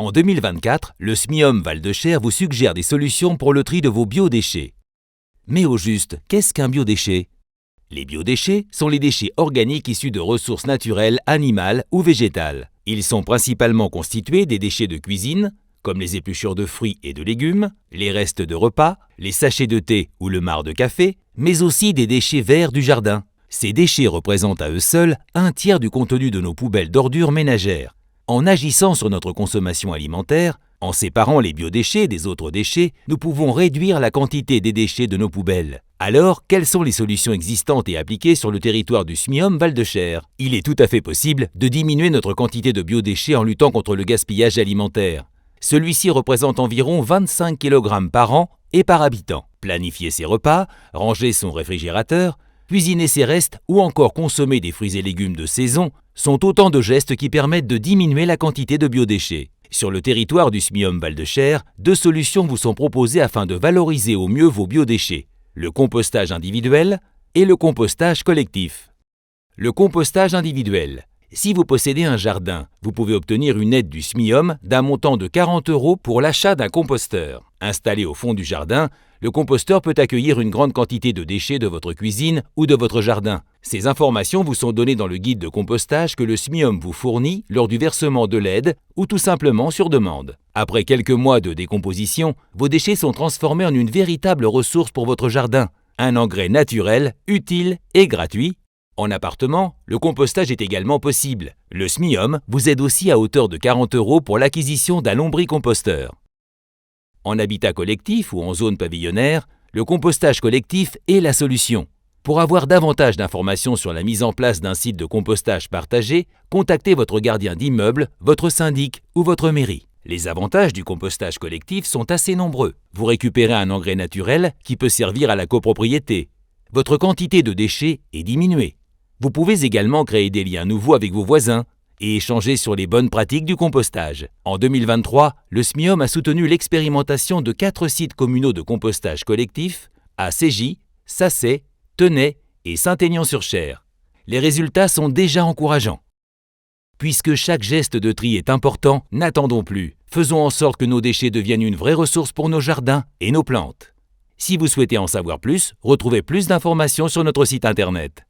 En 2024, le SMIOM Val-de-Cher vous suggère des solutions pour le tri de vos biodéchets. Mais au juste, qu'est-ce qu'un biodéchet? Les biodéchets sont les déchets organiques issus de ressources naturelles, animales ou végétales. Ils sont principalement constitués des déchets de cuisine, comme les épluchures de fruits et de légumes, les restes de repas, les sachets de thé ou le marc de café, mais aussi des déchets verts du jardin. Ces déchets représentent à eux seuls un tiers du contenu de nos poubelles d'ordures ménagères. En agissant sur notre consommation alimentaire, en séparant les biodéchets des autres déchets, nous pouvons réduire la quantité des déchets de nos poubelles. Alors, quelles sont les solutions existantes et appliquées sur le territoire du SMIOM Val-de-Cher? Il est tout à fait possible de diminuer notre quantité de biodéchets en luttant contre le gaspillage alimentaire. Celui-ci représente environ 25 kg par an et par habitant. Planifier ses repas, ranger son réfrigérateur, cuisiner ses restes ou encore consommer des fruits et légumes de saison sont autant de gestes qui permettent de diminuer la quantité de biodéchets. Sur le territoire du SMIOM Val-de-Cher, 2 solutions vous sont proposées afin de valoriser au mieux vos biodéchets: le compostage individuel et le compostage collectif. Le compostage individuel. Si vous possédez un jardin, vous pouvez obtenir une aide du SMIOM d'un montant de 40 € pour l'achat d'un composteur. Installé au fond du jardin, le composteur peut accueillir une grande quantité de déchets de votre cuisine ou de votre jardin. Ces informations vous sont données dans le guide de compostage que le SMIOM vous fournit lors du versement de l'aide ou tout simplement sur demande. Après quelques mois de décomposition, vos déchets sont transformés en une véritable ressource pour votre jardin. Un engrais naturel, utile et gratuit. En appartement, le compostage est également possible. Le SMIOM vous aide aussi à hauteur de 40 € pour l'acquisition d'un lombricomposteur. En habitat collectif ou en zone pavillonnaire, le compostage collectif est la solution. Pour avoir davantage d'informations sur la mise en place d'un site de compostage partagé, contactez votre gardien d'immeuble, votre syndic ou votre mairie. Les avantages du compostage collectif sont assez nombreux. Vous récupérez un engrais naturel qui peut servir à la copropriété. Votre quantité de déchets est diminuée. Vous pouvez également créer des liens nouveaux avec vos voisins et échanger sur les bonnes pratiques du compostage. En 2023, le SMIOM a soutenu l'expérimentation de 4 sites communaux de compostage collectif à Cégy, Sacey, Tenay et Saint-Aignan-sur-Cher. Les résultats sont déjà encourageants. Puisque chaque geste de tri est important, n'attendons plus. Faisons en sorte que nos déchets deviennent une vraie ressource pour nos jardins et nos plantes. Si vous souhaitez en savoir plus, retrouvez plus d'informations sur notre site internet.